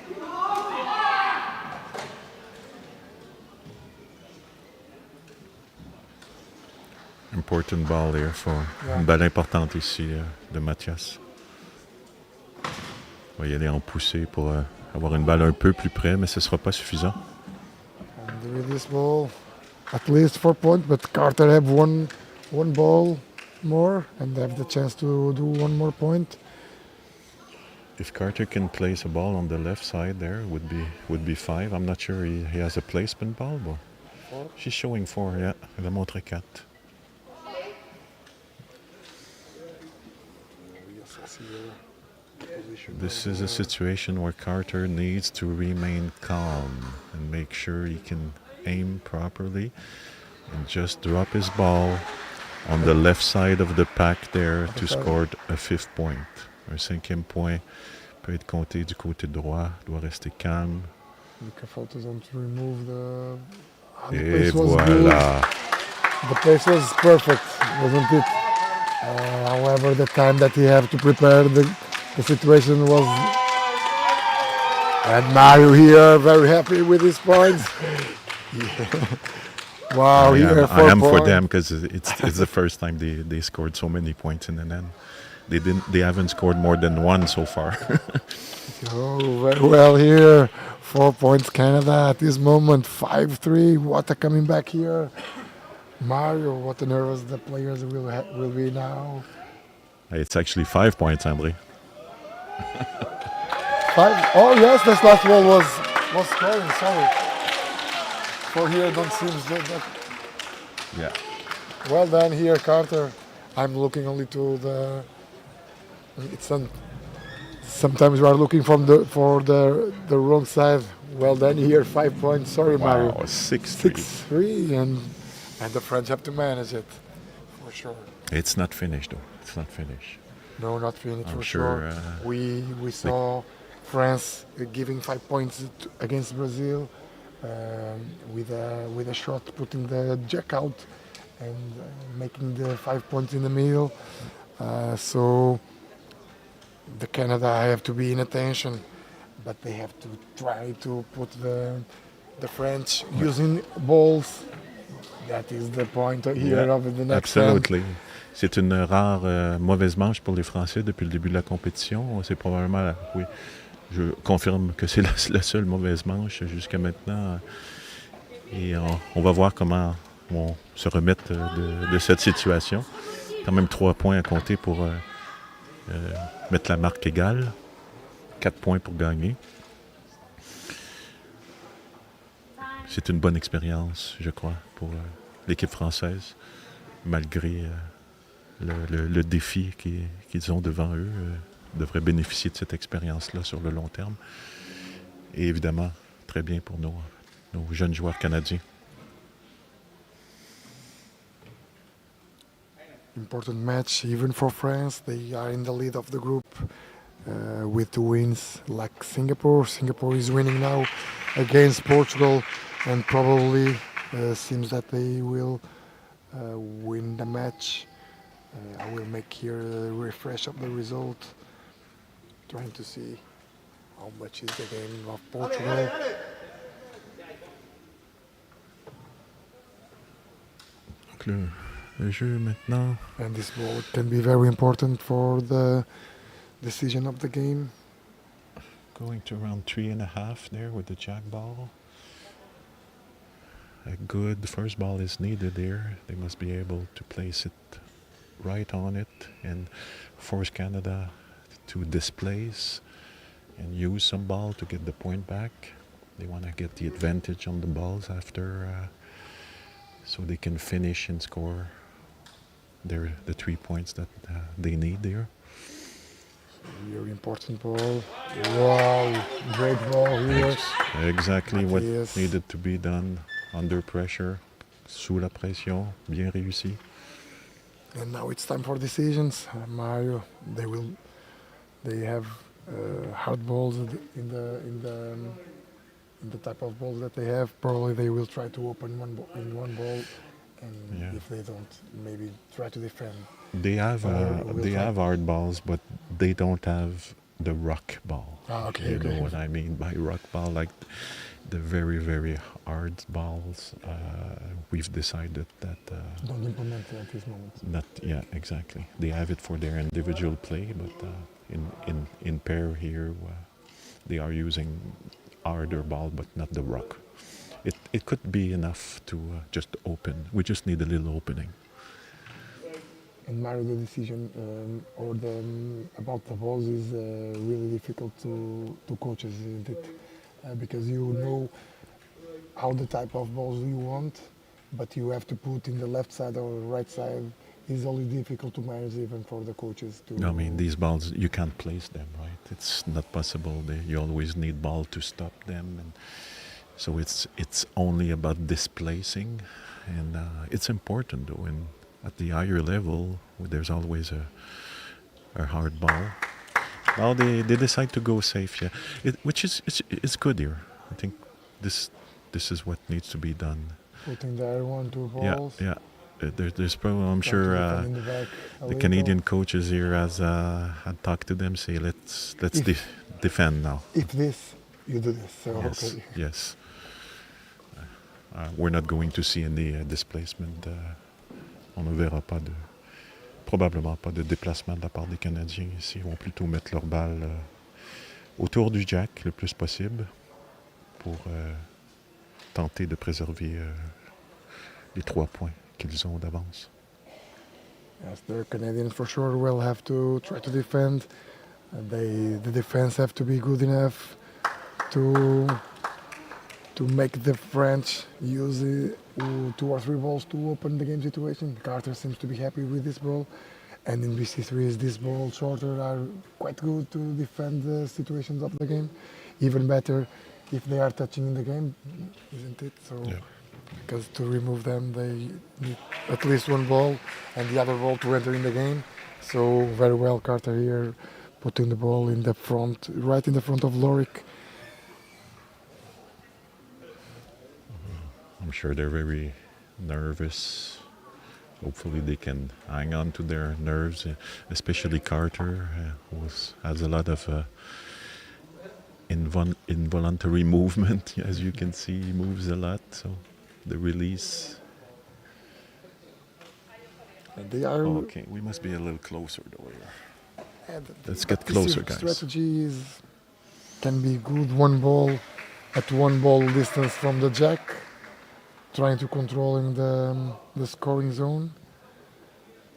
Important ball there une balle importante ici de Mathias. On va y aller en poussée pour avoir une balle un peu plus près, mais ce ne sera pas suffisant. And with this ball, at least 4 points, but Carter have one ball more and have the chance to do 1 more point. If Carter can place a ball on the left side there, would be 5. I'm not sure he has a placement ball, but 4. She's showing 4, yeah. Elle a montré 4. This is a situation where Carter needs to remain calm and make sure he can aim properly and just drop his ball on the left side of the pack there to score a 5th point. Un 5e point peut être compté du côté droit, doit rester calme. Be careful to don't remove the... Et voilà. The place was perfect, wasn't it? However, the time that he had to prepare the situation was. And Mario here, very happy with his points. Wow, here I 4 am for points. them because it's the first time they scored so many points in the end. They haven't scored more than one so far. Oh, very well here. 4 points Canada at this moment. 5-3. What a coming back here. Mario, what a nervous the players will be now. It's actually 5 points, Andre. 5. Oh yes, this last ball was scoring. Sorry. For here, don't seem that. Yeah. Well done here, Carter. I'm looking only to the. Sometimes we are looking for the wrong side. Well done here, 5 points. Sorry, Mario. Wow, 6-3. 6-3, and the French have to manage it for sure. It's not finished though. It's not finished. No, not finished I'm for sure, sure. We saw France giving 5 points against Brazil with a shot putting the jack out and making the 5 points in the middle. So the Canada have to be in attention, but they have to try to put the French using balls. That is the point here of the next Absolutely. C'est une rare mauvaise manche pour les Français depuis le début de la compétition. C'est probablement, oui, je confirme que c'est la seule mauvaise manche jusqu'à maintenant. Et on va voir comment on se remettre de cette situation. Quand même 3 points à compter pour mettre la marque égale. 4 points pour gagner. C'est une bonne expérience, je crois, pour l'équipe française, malgré le défi qu'ils ont devant eux. Devraient bénéficier de cette expérience-là sur le long terme. Et évidemment, très bien pour nos jeunes joueurs canadiens. Important match, even for France. They are in the lead of the group with 2 wins, like Singapore. Singapore is winning now against Portugal, and probably seems that they will win the match. I will make here a refresh of the result, trying to see how much is the game of Portugal. Donc le jeu maintenant. And this ball can be very important for the decision of the game. Going to around 3.5 there with the jack ball. A good first ball is needed there. They must be able to place it right on it and force Canada to displace and use some ball to get the point back. They want to get the advantage on the balls after so they can finish and score the 3 points that they need there. Very important ball. Wow, great ball here. Exactly what needed to be done under pressure, sous la pression, bien réussi. And now it's time for decisions. Mario, they have hard balls in the type of balls that they have. Probably they will try to open one ball, and if they don't, maybe try to defend. They have hard balls, but they don't have the rock ball. Okay, you know what I mean by rock ball, like the very, very hard balls. We've decided that don't implement it at this moment. Exactly. They have it for their individual play, but in pair here, they are using harder ball, but not the rock. It could be enough to just open. We just need a little opening. And Mario, the decision about the balls is really difficult to coaches, isn't it? Because you know how the type of balls you want, but you have to put in the left side or right side. It's always difficult to manage even for the coaches to. I mean, these balls, you can't place them, right? It's not possible. You always need ball to stop them, and so it's only about displacing, and it's important though. And at the higher level, there's always a hard ball. Well, they decide to go safe, which is it's good here. I think this is what needs to be done. Putting the 1-2 balls. Yeah. there's probably, I'm sure in the back a the little. Canadian coaches here has had talked to them, say let's defend now. If this, you do this. So Yes, okay. yes. We're not going to see any displacement. On ne verra pas probablement pas de déplacement de la part des Canadiens ici. Ils vont plutôt mettre leur balle autour du jack le plus possible pour tenter de préserver les 3 points qu'ils ont d'avance. Yes, the Canadians for sure will have to try to defend. The defense have to be good enough to make the French use 2 or 3 balls to open the game situation. Carter seems to be happy with this ball, and in BC3 this ball shorter are quite good to defend the situations of the game. Even better if they are touching in the game, isn't it? So. Yeah. Because to remove them, they need at least 1 ball and the other ball to enter in the game. So very well, Carter here putting the ball in the front, right in the front of Lorik. I'm sure they're very nervous. Hopefully they can hang on to their nerves, especially Carter, who has a lot of involuntary movement. As you can see, he moves a lot. So the release. And they are. Okay, we must be a little closer though here. Let's get closer, guys. Strategy can be good. 1 ball at 1 ball distance from the jack, trying to controlling the scoring zone,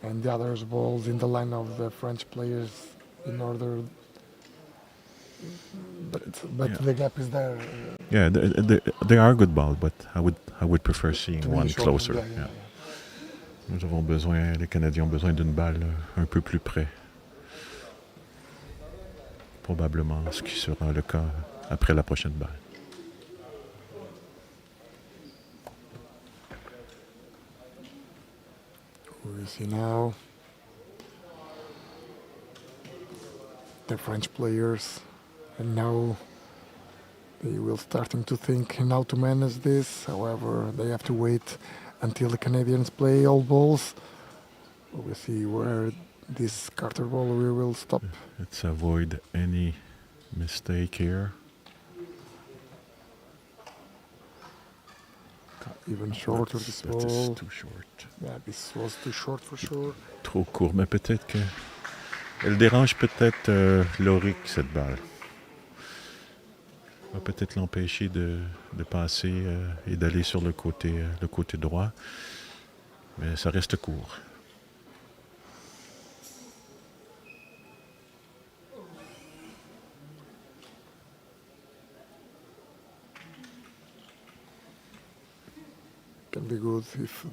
and the other balls in the line of the French players in order. But the gap is there. Yeah, they are good balls, but I would prefer seeing one closer. Yeah. Nous avons besoin, les Canadiens ont besoin d'une balle un peu plus près. Probablement ce qui sera le cas après la prochaine balle. We see now the French players, and now they will starting to think how to manage this. However, they have to wait until the Canadians play all balls. We'll see where this Carter ball will stop. Let's avoid any mistake here. Even shorter this ball. That is too short. Yeah, this was too short for sure. Trop court, mais peut-être que elle dérange peut-être Lorik, cette balle. Va peut-être l'empêcher de passer et d'aller sur le côté droit, mais ça reste court. Can be good if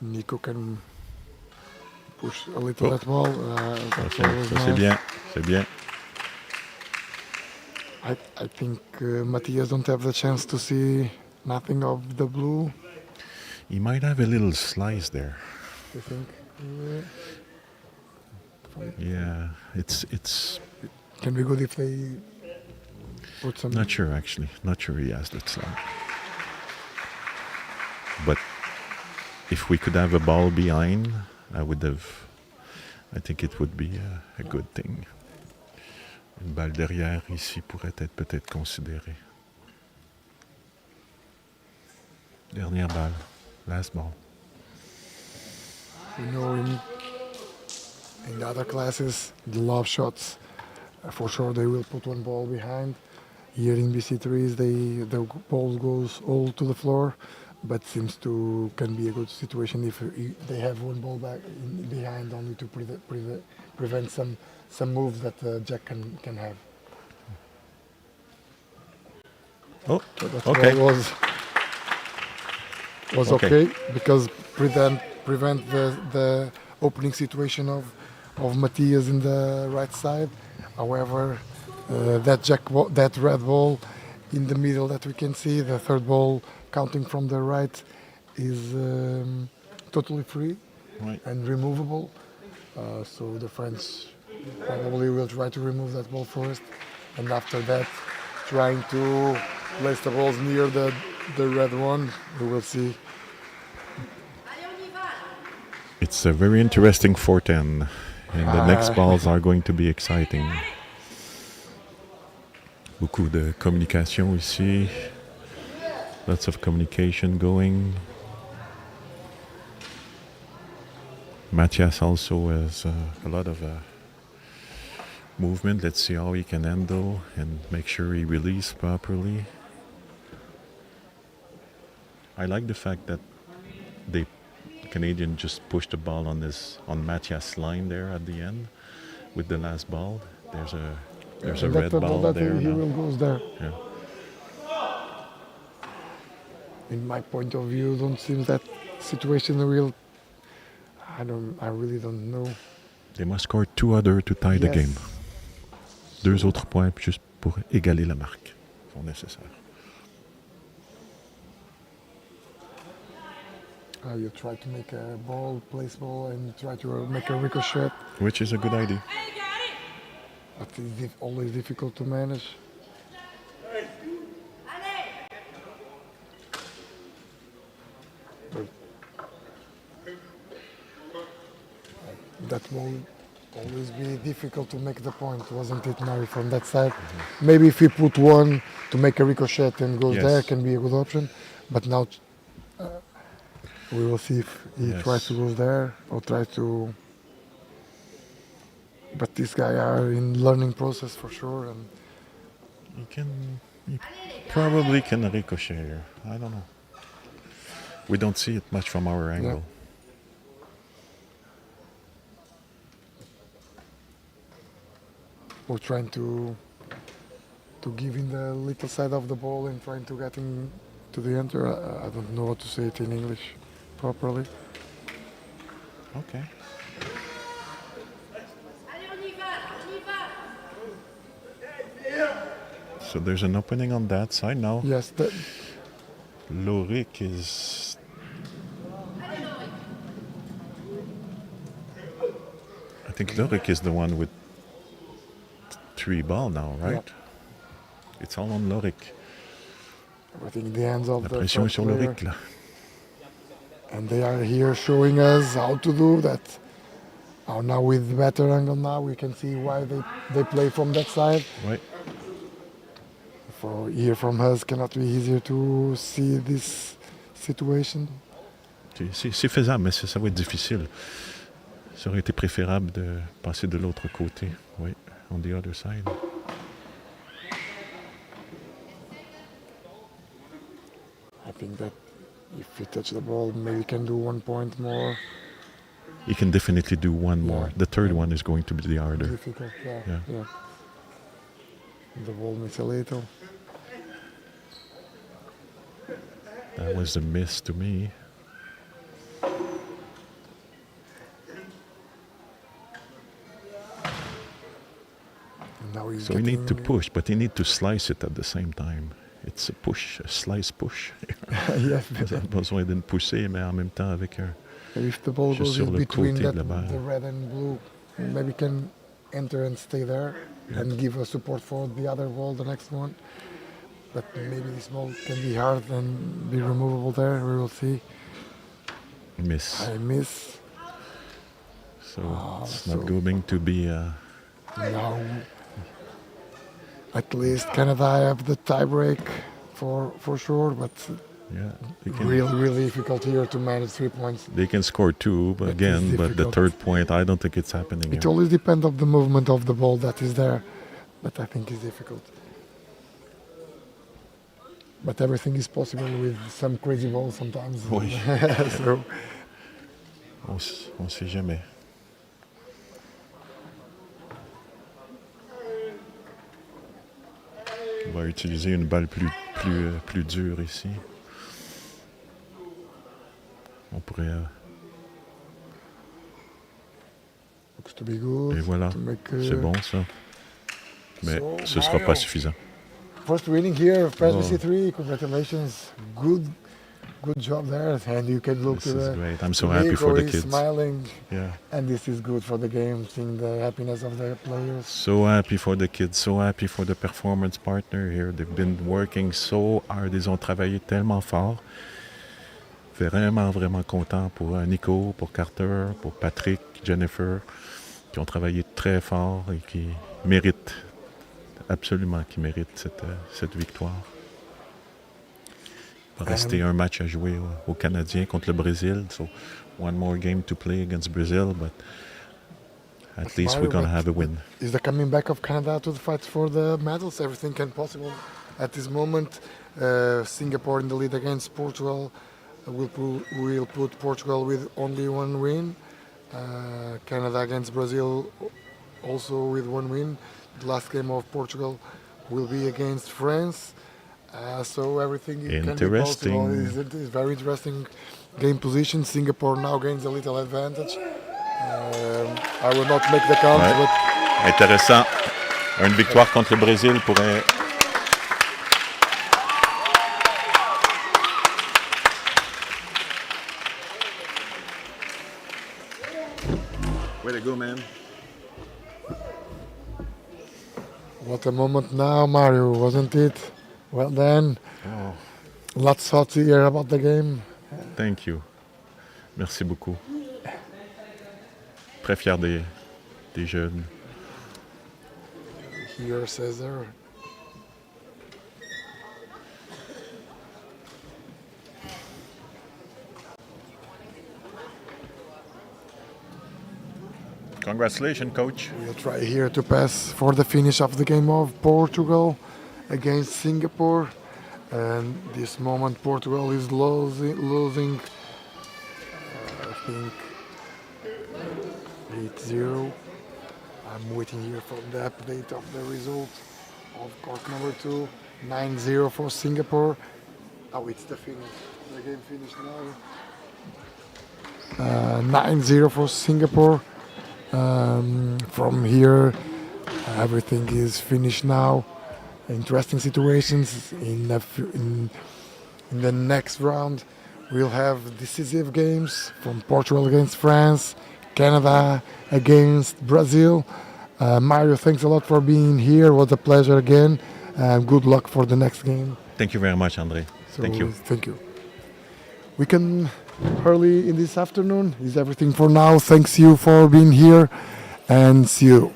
Nico can push a little that ball. Ça c'est bien, c'est bien. I think Matthias don't have the chance to see nothing of the blue. He might have a little slice there. You think? Yeah, it's. It can be good if they put some. Not sure actually. Not sure he has that slice. But if we could have a ball behind, I think it would be a good thing. Une balle derrière ici pourrait être peut-être considérée. Dernière balle, last ball. You know, in the other classes, the love shots, for sure they will put 1 ball behind. Here in BC3s, the ball goes all to the floor, but seems to can be a good situation if they have 1 ball back behind, only to prevent some moves that Jack can have. Oh, So that okay. ball was okay because prevent the opening situation of Matthias in the right side. However, that red ball in the middle that we can see, the 3rd ball counting from the right, is totally free and removable. So the French probably will try to remove that ball first, and after that trying to place the balls near the red one. We will see. It's a very interesting 4-10, and the next balls are going to be exciting. Beaucoup de communication ici. Lots of communication going. Matthias also has a lot of movement. Let's see how he can handle and make sure he releases properly. I like the fact that the Canadian just pushed the ball on Matthias' line there at the end with the last ball. There's a red ball there. He will goes there. Yeah. In my point of view, don't seem that situation real. I really don't know. They must score 2 other to tie the Yes. game. 2 autres points juste pour égaler la marque sont nécessaires. You try to make a ball, place ball, and you try to make a ricochet. Which is a good idea. But it's always difficult to manage. But that will always be difficult to make the point, wasn't it, Mary, from that side? Mm-hmm. Maybe if we put one to make a ricochet and goes there, can be a good option. But now we will see if he tries to go there or tries to. But these guys are in learning process for sure, and he probably can ricochet here. I don't know. We don't see it much from our angle. We're trying to give in the little side of the ball and trying to get him to the enter. I don't know how to say it in English properly. Okay. So there's an opening on that side now. Yes. Loric is. I think Loric is the one with 3 ball now, right? Yeah. It's all on Loric. I think the hands of La the pression est sur player. Loric là. And they are here showing us how to do that. Now with better angle now we can see why they play from that side. Right. For here from us cannot be easier to see this situation. C'est faisable, mais ça va être difficile. Ça aurait été préférable de passer de l'autre côté. Oui, on the other side. I think that if he touch the ball, maybe he can do 1 point more. He can definitely do one more. The third one is going to be the harder. Difficult, yeah. The ball miss a little. That was a miss to me. Now he's So he need to push, but he need to slice it at the same time. It's a push, a slice push. Yes. Vous avez besoin d'une poussée, mais en même temps avec un. If the ball goes sur in le between côté that, de la balle. the red and blue, maybe can enter and stay there and give a support for the other ball, the next one. But maybe this ball can be hard and be removable there. We will see. Miss. I miss. So it's not going to be. Now, at least Canada have the tie break for sure, but really difficult here to manage 3 points. They can score 2, but the third point, I don't think it's happening. It always depends on the movement of the ball that is there, but I think it's difficult. But everything is possible with some crazy balls sometimes. Oui. So. On sait jamais. On va utiliser une balle plus dure ici. On pourrait. Looks to be good. Et voilà, c'est bon ça. Mais ce ne sera pas suffisant. First winning here, BC3. Congratulations. Good job there. And you can look This to is the great. I'm so happy for the kids. Smiling. Yeah. And this is good for the game, seeing the happiness of the players. So happy for the kids, so happy for the performance partner here. They've been working so hard. Ils ont travaillé tellement fort. vraiment, vraiment content pour Nico, pour Carter, pour Patrick, Jennifer, qui ont travaillé très fort et qui méritent, absolument qui méritent cette victoire. Il va rester un match à jouer aux Canadiens contre le Brésil. So one more game to play against Brazil, but at least we're going to have a win. Is the coming back of Canada to the fight for the medals? Everything can possible at this moment. Singapore in the lead against Portugal. We'll put Portugal with only one win. Canada against Brazil also with one win. The last game of Portugal will be against France. So everything can be possible. It's very interesting game position. Singapore now gains a little advantage. I will not make the count, Ouais. but Intéressant. Une victoire contre le Brésil pourrait... Way to go, man. what a moment now, Mario, wasn't it? Well done. Oh, Lots to hear about the game. thank you. Merci beaucoup. Très fier des jeunes. Here, Cesar. Congratulations, coach. We'll try here to pass for the finish of the game of Portugal against Singapore. And this moment Portugal is losing I think 8-0. I'm waiting here for the update of the result of court number 2. 9-0 for Singapore. Oh, it's the finish. The game finished now. 9-0 for Singapore. From here, everything is finished now. Interesting situations in the next round. We'll have decisive games from Portugal against France, Canada against Brazil. Mario, thanks a lot for being here. It was a pleasure again. Good luck for the next game. Thank you very much, André. Thank you. Thank you. We can early in this afternoon is everything for now. Thanks you for being here and see you.